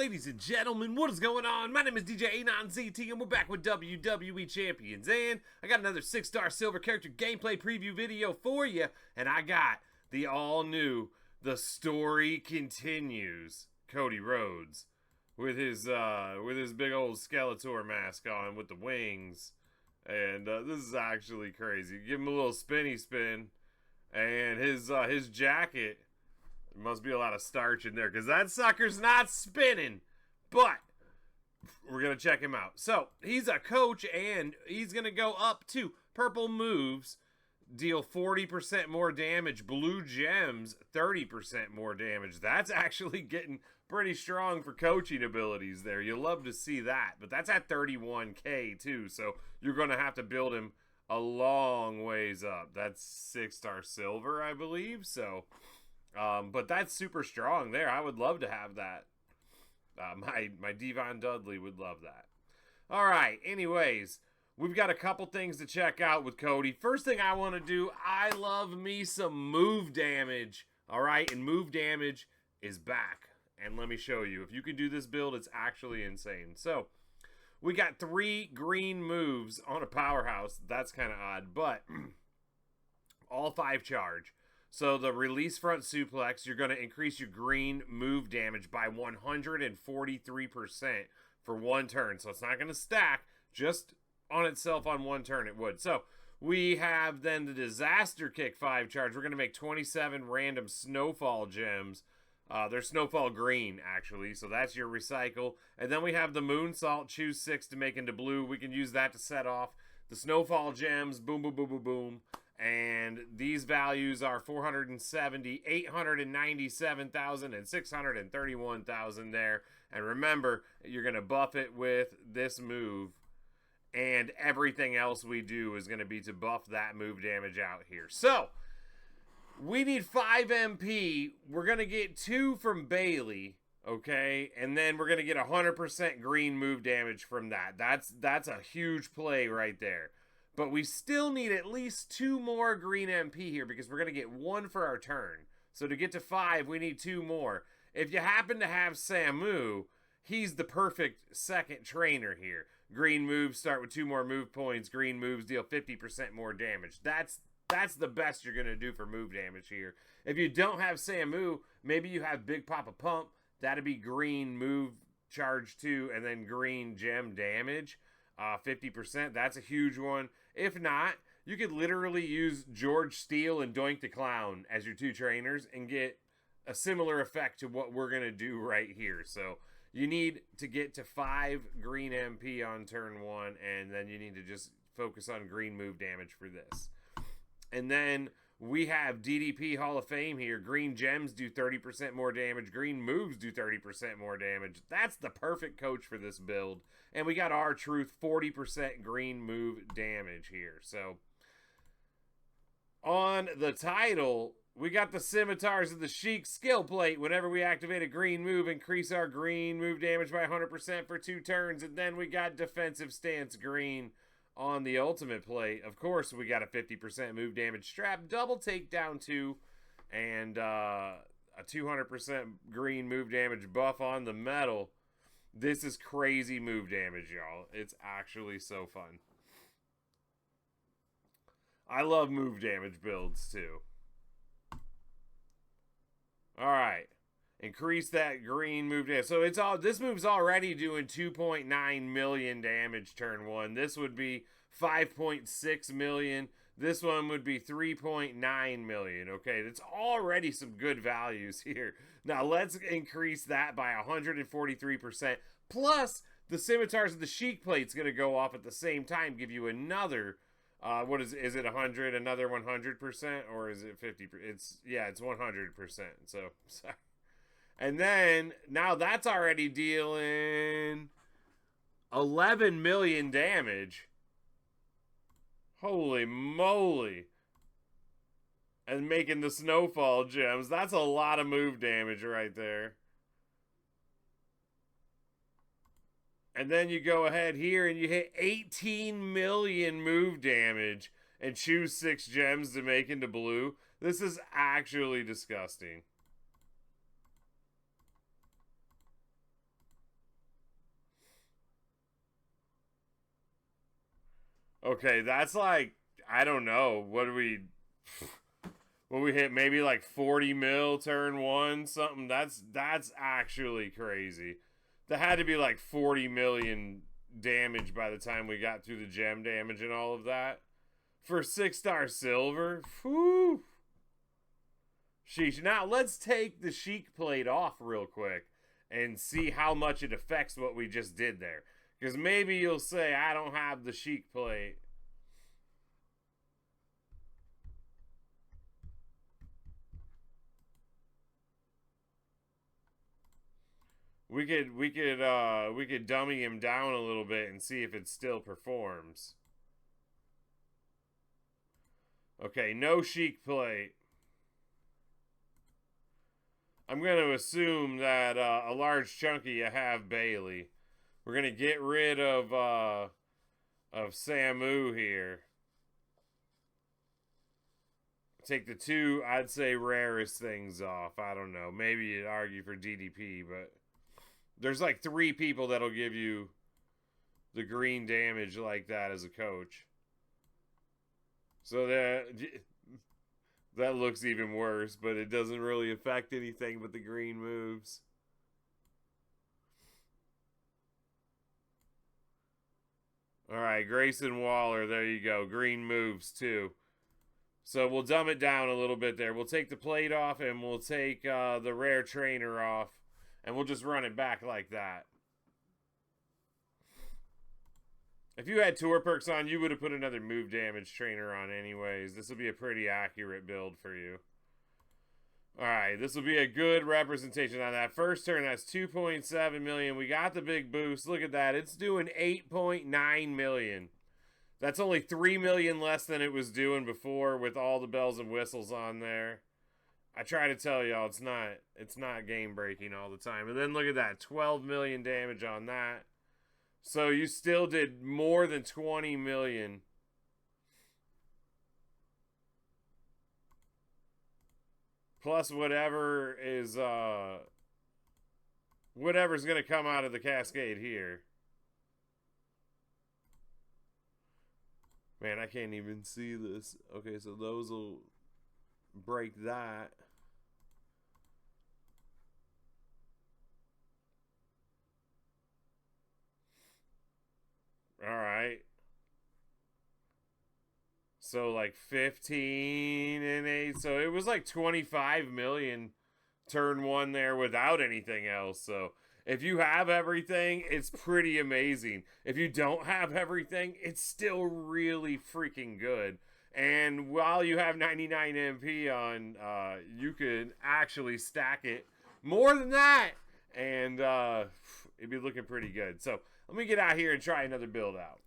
Ladies and gentlemen, what is going on? My name is djanonzt and we're back with WWE Champions. And I got another 6-star silver character gameplay preview video for you. And I got the all-new The Story Continues Cody Rhodes with his big old Skeletor mask on with the wings. And this is actually crazy. Give him a little spinny spin. And his jacket, there must be a lot of starch in there because that sucker's not spinning. But we're going to check him out. So he's a coach and he's going to go up to purple moves, deal 40% more damage. Blue gems, 30% more damage. That's actually getting pretty strong for coaching abilities there. You'll love to see that. But that's at 31K too. So you're going to have to build him a long ways up. That's 6-star silver, I believe. So, but that's super strong there. I would love to have that. My Devon Dudley would love that. All right. Anyways, we've got a couple things to check out with Cody. First thing I want to do, I love me some move damage. All right, and move damage is back. And let me show you. If you can do this build, it's actually insane. So, we got 3 green moves on a powerhouse. That's kind of odd, but all 5 charge. So the release front suplex, you're going to increase your green move damage by 143% for 1 turn. So it's not going to stack, just on itself on 1 turn it would. So we have then the disaster kick 5 charge. We're going to make 27 random snowfall gems. They're snowfall green, actually, so that's your recycle. And then we have the moonsault, choose 6 to make into blue. We can use that to set off the snowfall gems, boom, boom, boom, boom, boom. And these values are 470, 897,000, and 631,000 there. And remember, you're going to buff it with this move. And everything else we do is going to be to buff that move damage out here. So we need 5 MP. We're going to get 2 from Bailey, okay? And then we're going to get 100% green move damage from that. That's a huge play right there. But we still need at least 2 more green MP here because we're going to get 1 for our turn. So to get to 5, we need 2 more. If you happen to have Samu, he's the perfect second trainer here. Green moves start with 2 more move points. Green moves deal 50% more damage. That's the best you're going to do for move damage here. If you don't have Samu, maybe you have Big Papa Pump. That'd be green move charge 2 and then green gem damage. 50%. That's a huge one. If not, you could literally use George Steele and Doink the Clown as your 2 trainers and get a similar effect to what we're going to do right here. So you need to get to 5 green MP on turn 1, and then you need to just focus on green move damage for this. And then we have DDP Hall of Fame here. Green gems do 30% more damage. Green moves do 30% more damage. That's the perfect coach for this build. And we got R-Truth, 40% green move damage here. So on the title, we got the Scimitars of the Sheik skill plate. Whenever we activate a green move, increase our green move damage by 100% for 2 turns. And then we got defensive stance green on the ultimate plate. Of course, we got a 50% move damage strap, double takedown 2, and a 200% green move damage buff on the metal. This is crazy move damage, y'all. It's actually so fun. I love move damage builds, too. Alright. Increase that green move damage. So this move's already doing 2.9 million damage turn 1. This would be 5.6 million. This one would be 3.9 million. Okay, that's already some good values here. Now let's increase that by 143%. Plus, the Scimitars of the Sheik plate's going to go off at the same time, give you another. What is it 100? Another 100%, or is it 50%? It's 100%. So sorry. And then, now that's already dealing 11 million damage. Holy moly. And making the snowfall gems. That's a lot of move damage right there. And then you go ahead here and you hit 18 million move damage and choose 6 gems to make into blue. This is actually disgusting. Okay, that's like, I don't know. What we hit? Maybe like 40 mil turn one, something. That's actually crazy. That had to be like 40 million damage by the time we got through the gem damage and all of that. For 6-star silver? Whew. Sheesh. Now, let's take the Sheik plate off real quick and see how much it affects what we just did there. Because maybe you'll say, I don't have the Sheik plate. We could dummy him down a little bit and see if it still performs. Okay, no Sheik plate. I'm going to assume that a large chunk of you have Bailey. We're going to get rid of Samu here. Take the two, I'd say, rarest things off. I don't know. Maybe you'd argue for DDP, but there's like 3 people that'll give you the green damage like that as a coach. So that looks even worse, but it doesn't really affect anything but the green moves. All right, Grayson Waller, there you go. Green moves too. So we'll dumb it down a little bit there. We'll take the plate off and we'll take the rare trainer off. And we'll just run it back like that. If you had tour perks on, you would have put another move damage trainer on anyways. This will be a pretty accurate build for you. Alright, this will be a good representation on that first turn. That's 2.7 million. We got the big boost. Look at that. It's doing 8.9 million. That's only 3 million less than it was doing before with all the bells and whistles on there. I try to tell y'all it's not game breaking all the time. And then look at that, 12 million damage on that. So you still did more than 20 million. Plus whatever is whatever's going to come out of the cascade here. Man, I can't even see this. Okay, so those will break that. All right. So like 15 and 8. So it was like 25 million turn one there without anything else. So if you have everything, it's pretty amazing. If you don't have everything, it's still really freaking good. And while you have 99 MP on, you could actually stack it more than that. And it'd be looking pretty good. So let me get out here and try another build out.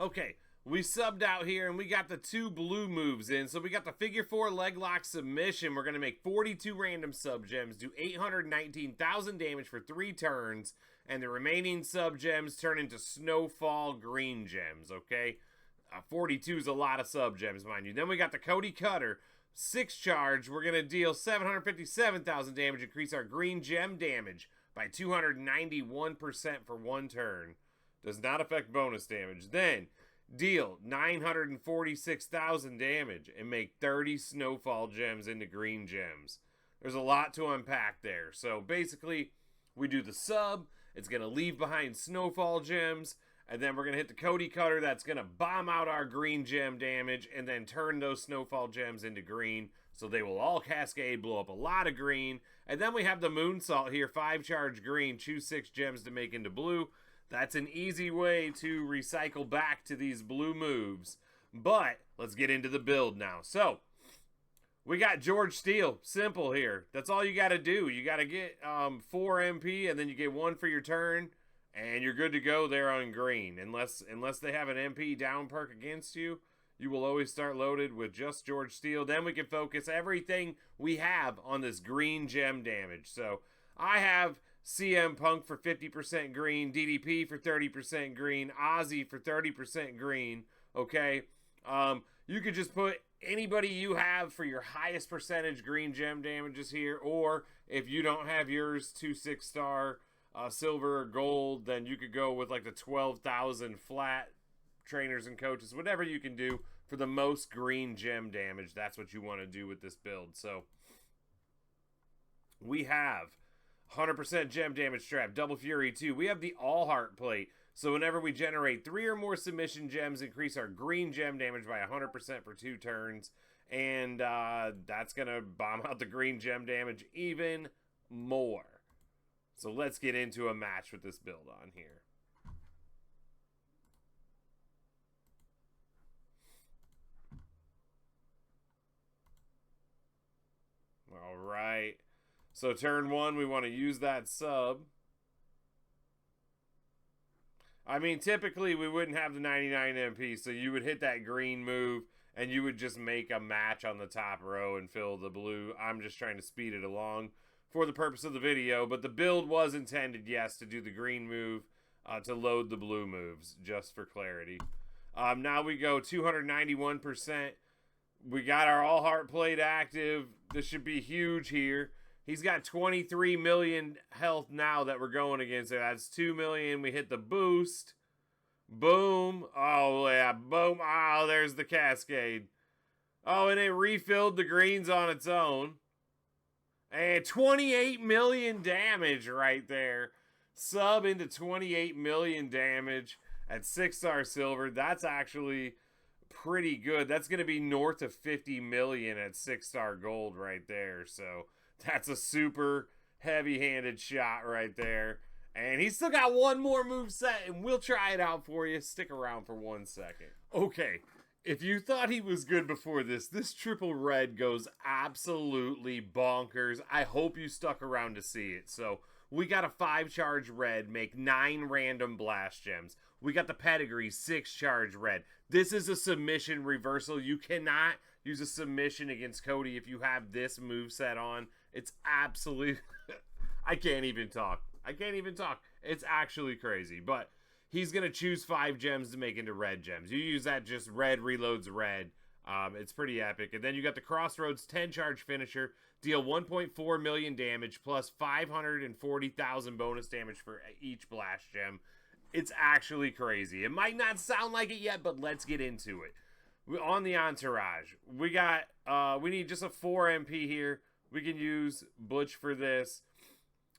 Okay, we subbed out here and we got the 2 blue moves in. So we got the figure 4 leg lock submission. We're going to make 42 random sub gems, do 819,000 damage for 3 turns. And the remaining sub gems turn into snowfall green gems, okay? 42 is a lot of sub gems, mind you. Then we got the Cody Cutter, 6 charge. We're going to deal 757,000 damage, increase our green gem damage by 291% for 1 turn. Does not affect bonus damage. Then deal 946,000 damage and make 30 snowfall gems into green gems. There's a lot to unpack there. So basically, we do the sub. It's going to leave behind snowfall gems. And then we're going to hit the Cody Cutter. That's going to bomb out our green gem damage and then turn those snowfall gems into green. So they will all cascade, blow up a lot of green. And then we have the Moonsault here, 5 charge green. Choose 6 gems to make into blue. That's an easy way to recycle back to these blue moves. But let's get into the build now. So we got George Steele. Simple here. That's all you got to do. You got to get 4 MP and then you get 1 for your turn. And you're good to go there on green. Unless they have an MP down perk against you, you will always start loaded with just George Steele. Then we can focus everything we have on this green gem damage. So I have CM Punk for 50% green, DDP for 30% green, Ozzy for 30% green, okay? You could just put anybody you have for your highest percentage green gem damages here, or if you don't have yours 2 6-star silver or gold, then you could go with like the 12,000 flat trainers and coaches, whatever you can do for the most green gem damage. That's what you want to do with this build. So we have 100% gem damage strap, double fury 2. We have the all heart plate. So whenever we generate 3 or more submission gems, increase our green gem damage by 100% for 2 turns. And that's going to bomb out the green gem damage even more. So let's get into a match with this build on here. All right. So turn 1, we want to use that sub. I mean, typically we wouldn't have the 99 MP, so you would hit that green move and you would just make a match on the top row and fill the blue. I'm just trying to speed it along for the purpose of the video, but the build was intended, yes, to do the green move to load the blue moves, just for clarity. Now we go 291%. We got our all heart plate active. This should be huge here. He's got 23 million health now that we're going against it. That's 2 million. We hit the boost. Boom. Oh, yeah. Boom. Oh, there's the cascade. Oh, and it refilled the greens on its own. And 28 million damage right there. Sub into 28 million damage at 6-star silver. That's actually pretty good. That's going to be north of 50 million at 6-star gold right there. So that's a super heavy-handed shot right there. And he's still got one more move set, and we'll try it out for you. Stick around for 1 second. Okay, if you thought he was good before this triple red goes absolutely bonkers. I hope you stuck around to see it. So we got a 5-charge red, make 9 random blast gems. We got the pedigree, 6-charge red. This is a submission reversal. You cannot use a submission against Cody if you have this moveset on. It's absolute... I can't even talk. It's actually crazy. But he's going to choose 5 gems to make into red gems. You use that, just red reloads red. It's pretty epic. And then you got the Crossroads 10-charge finisher. Deal 1.4 million damage plus 540,000 bonus damage for each blast gem. It's actually crazy. It might not sound like it yet, but let's get into it. On the entourage, we need just a 4 MP here. We can use Butch for this.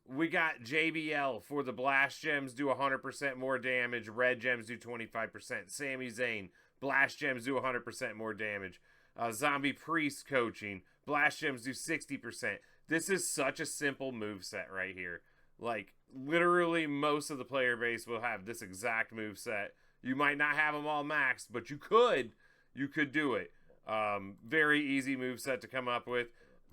We got JBL for the blast gems, do 100% more damage. Red gems do 25%. Sami Zayn, blast gems do 100% more damage. Zombie Priest coaching, blast gems do 60%. This is such a simple moveset right here. Like, literally most of the player base will have this exact moveset. You might not have them all maxed, but you could do it. Very easy moveset to come up with.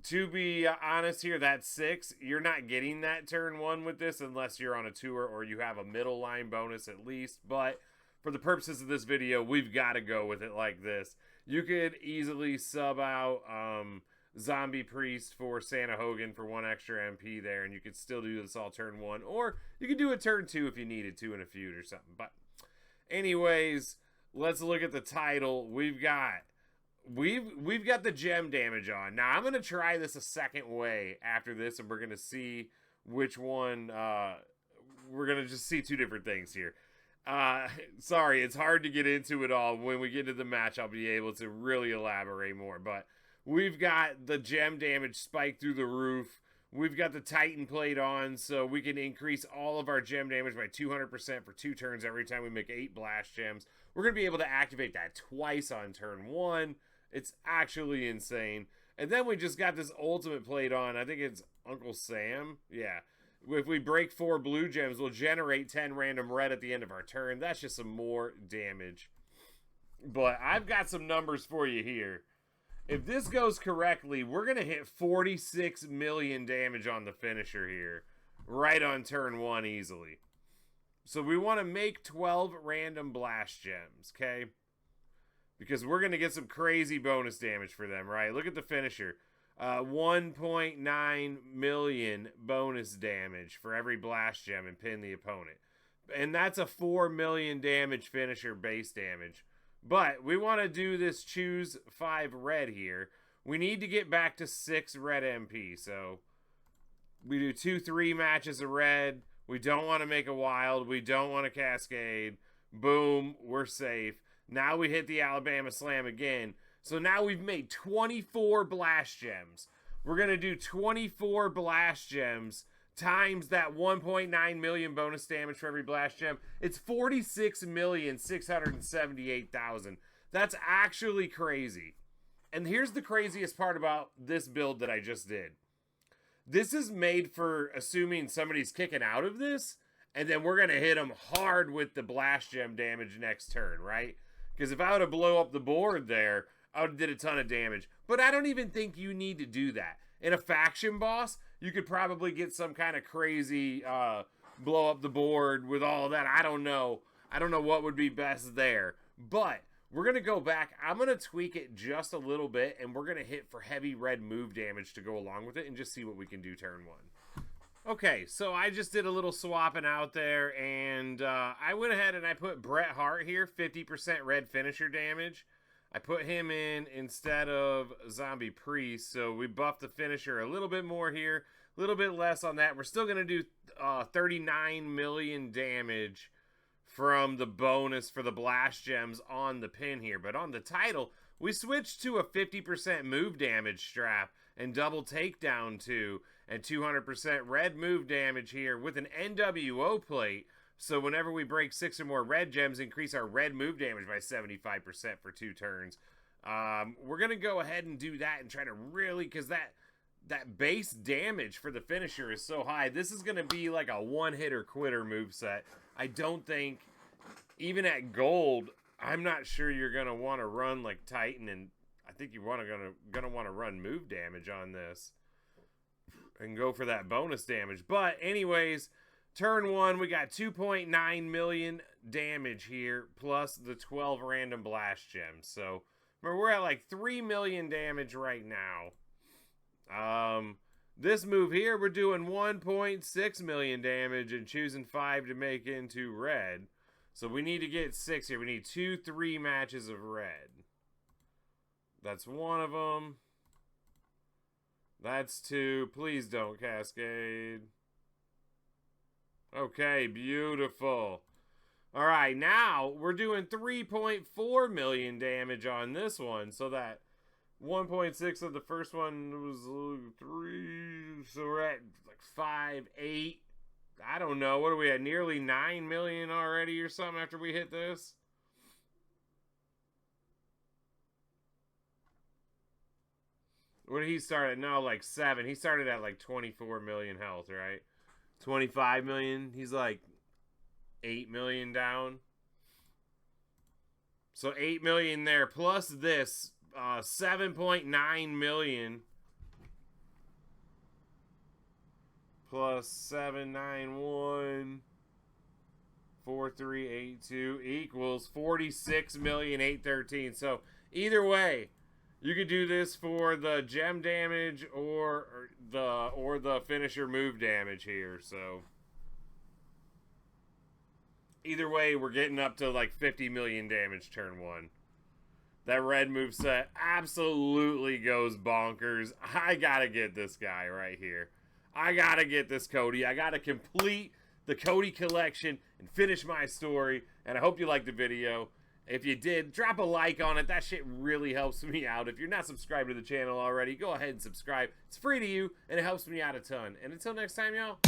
To be honest here, that 6, you're not getting that turn 1 with this unless you're on a tour or you have a middle line bonus at least. But for the purposes of this video, we've got to go with it like this. You could easily sub out Zombie Priest for Santa Hogan for 1 extra MP there, and you could still do this all turn 1. Or you could do a turn 2 if you needed to in a feud or something. But anyways, let's look at the title. We've got the gem damage on. Now, I'm going to try this a second way after this, and we're going to see which one, we're going to just see 2 different things here. Sorry, it's hard to get into it all. When we get to the match, I'll be able to really elaborate more, but we've got the gem damage spike through the roof. We've got the Titan plate on, so we can increase all of our gem damage by 200% for 2 turns every time we make 8 blast gems. We're going to be able to activate that twice on turn 1. It's actually insane. And then we just got this ultimate plate on. I think it's Uncle Sam. Yeah. If we break 4 blue gems, we'll generate 10 random red at the end of our turn. That's just some more damage. But I've got some numbers for you here. If this goes correctly, we're going to hit 46 million damage on the finisher here. Right on turn 1 easily. So we want to make 12 random blast gems, okay? Because we're going to get some crazy bonus damage for them, right? Look at the finisher. 1.9 million bonus damage for every blast gem and pin the opponent. And that's a 4 million damage finisher base damage. But we want to do this choose 5 red here. We need to get back to 6 red MP. So we do 2-3 matches of red. We don't want to make a wild. We don't want to cascade. Boom, we're safe. Now we hit the Alabama Slam again. So now we've made 24 Blast Gems. We're going to do 24 Blast Gems times that 1.9 million bonus damage for every Blast Gem. It's 46,678,000. That's actually crazy. And here's the craziest part about this build that I just did. This is made for assuming somebody's kicking out of this, and then we're going to hit them hard with the Blast Gem damage next turn, right? Because if I would have blow up the board there, I would have did a ton of damage. But I don't even think you need to do that. In a faction boss, you could probably get some kind of crazy blow up the board with all of that. I don't know. I don't know what would be best there. But we're going to go back. I'm going to tweak it just a little bit, and we're going to hit for heavy red move damage to go along with it and just see what we can do turn one. Okay, so I just did a little swapping out there, and I went ahead and I put Bret Hart here, 50% red finisher damage. I put him in instead of Zombie Priest, so we buffed the finisher a little bit more here, a little bit less on that. We're still going to do 39 million damage from the bonus for the Blast Gems on the pin here. But on the title, we switched to a 50% move damage strap and double takedown 2 and 200% red move damage here with an NWO plate. So whenever we break 6 or more red gems, increase our red move damage by 75% for 2 turns. We're going to go ahead and do that and try to really, because that base damage for the finisher is so high. This is going to be like a one-hitter quitter moveset. I don't think, even at gold, I'm not sure you're going to want to run like Titan, and I think you're going to want to run move damage on this and go for that bonus damage. But anyways, turn one, we got 2.9 million damage here, plus the 12 random blast gems. So, remember, we're at like 3 million damage right now. This move here, we're doing 1.6 million damage and choosing 5 to make into red. So we need to get 6 here. We need 2-3 matches of red. That's one of them. That's 2. Please don't cascade. Okay, beautiful. All right, now we're doing 3.4 million damage on this one. So that 1.6 of the first one was 3. So we're at like 5, 8. I don't know. What are we at? Nearly 9 million already or something after we hit this? What did he start at? No, like 7. He started at like 24 million health, right? 25 million. He's like 8 million down. So 8 million there. Plus this 7.9 million. Plus 791. 4382 equals 46,813,000. So either way, you could do this for the gem damage or the finisher move damage here. So either way, we're getting up to like 50 million damage turn one. That red move set absolutely goes bonkers. I gotta get this guy right here. I gotta get this Cody. I gotta complete the Cody collection and finish my story. And I hope you liked the video. If you did, drop a like on it. That shit really helps me out. If you're not subscribed to the channel already, go ahead and subscribe. It's free to you, and it helps me out a ton. And until next time, y'all.